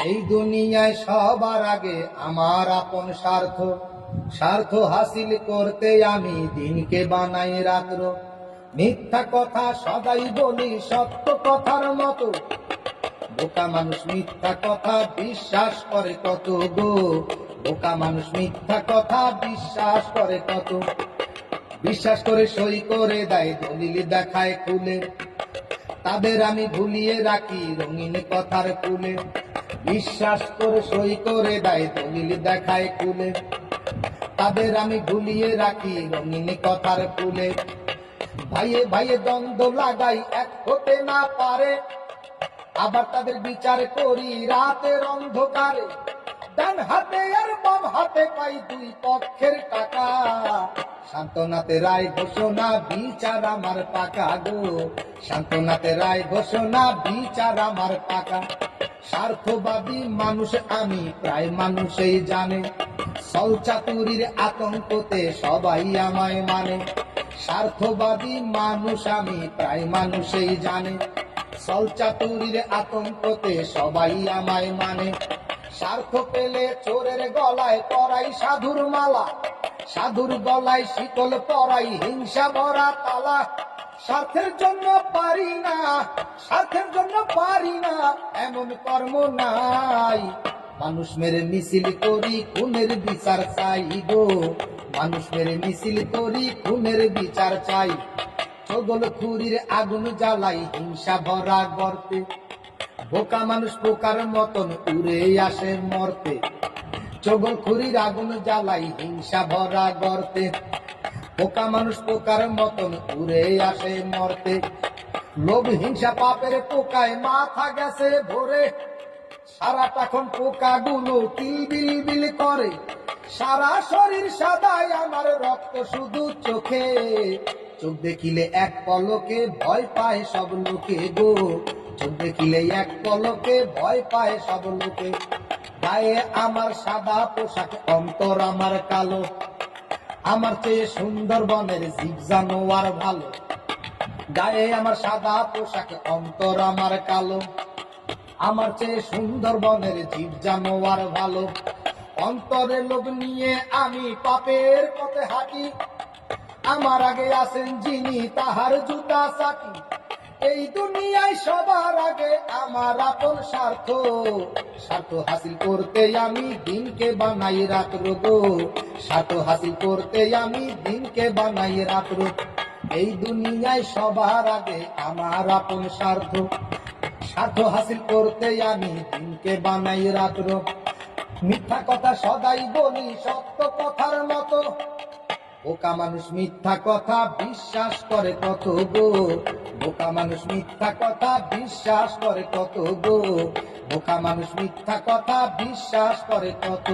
এই দুনিয়ায় সবার আগে আমার আপন স্বার্থ, স্বার্থ হাসিল করতে আমি দিনকে বানাই রাত্র। মিথ্যা কথা সদাই বলি সত্য কথার মতো, বোকা মানুষ মিথ্যা কথা বিশ্বাস করে কত গো, বোকা মানুষ মিথ্যা কথা বিশ্বাস করে কত। বিশ্বাস করে সই করে দেয় দলিল দেখায় খুলে, তাদের আমি ভুলিয়ে রাখি রঙিন কথার কুলে। বিশ্বাস করে সই করে দেয় দলিল দেখায় খুলে, তাদের আমি ভুলিয়ে রাখি রঙিন কথার কুলে। ভাইয়ে ভাইয়ে দ্বন্দ্ব লাগাই এক হতে না পারে, আবার তাদের বিচার করি রাতের অন্ধকারে। ডান হাতে আর বাম হাতে পাই দুই পক্ষের টাকা, সান্ত্বনাতে রায় ঘোষণা বিচার আমার পাকা গো, সান্ত্বনাতে রায় ঘোষণা বিচার আমার পাকা। স্বার্থবাদী মানুষ আমি প্রায় মানুষই জানে, ছলচাতুরির আতঙ্কতে সবাই আমায় মানে। স্বার্থবাদী মানুষ আমি প্রায় মানুষই জানে, ছলচাতুরির আতঙ্কতে সবাই আমায় মানে। স্বার্থ পেলে চোরের গলায় পরাই সাধুর মালা, সাধুর গলায় শিকল পরাই হিংসা ভরা তালা। স্বার্থের জন্য পারি না, স্বার্থের জন্য পারি না এমন কর্ম নাই। মানুষ মেরে মিছিল করি খুনের বিচার চাই গো, মানুষ মেরে মিছিল করি খুনের বিচার চাই। চগল খুরির আগুন জ্বালাই হিংসা ভরা গর্তে, বোকা মানুষ পোকার মতন উড়ে আসে মরতে। চগল খুরির আগুন জ্বালাই হিংসা ভরা গর্তে, বোকা মানুষ পোকার মতন উড়ে আসে মরতে। লোভ হিংসা পাপের পোকায় মাথা গেছে ভরে, সারাটাক্ষণ পোকা গুলো কিল বিল বিল করে। সারা শরীর সাদায় আমার রক্ত শুধু চোখে, চোখ দেখিলে এক পলকে ভয় পায় সব লোকে গো, চোখ দেখিলে এক পলকে ভয় পায় সব লোকে। গায়ে আমার সাদা পোশাক অন্তর আমার কালো, আমার চেয়ে সুন্দরবনের জীব জানোয়ার ভালো। গায়ে আমার সাদা পোশাক অন্তর আমার কালো, আমার চেয়ে সুন্দরবনের জীব জানোয়ার ভালো। অন্তরে লোভ নিয়ে আমি পাপের পথে হাঁটি, আমার আগে আসেন যিনি তাহার জুতা চাটি। এই দুনিয়ায় সবার আগে আমার আপন স্বার্থ, স্বার্থ হাসিল করতে আমি দিনকে বানাই রাত্র গো, স্বার্থ হাসিল করতে আমি দিনকে বানাই রাত্র। এই দুনিয়ায় সবার আগে আমার আপন স্বার্থ, স্বার্থ হাসিল করতে আমি দিনকে বানাই রাত্র। মিথ্যা কথা সদাই বলি সত্য কথার মতো, বোকা মানুষ মিথ্যা কথা বিশ্বাস করে কত গো, বোকা মানুষ মিথ্যা কথা বিশ্বাস করে কত গো, বোকা মানুষ মিথ্যা কথা বিশ্বাস করে কত।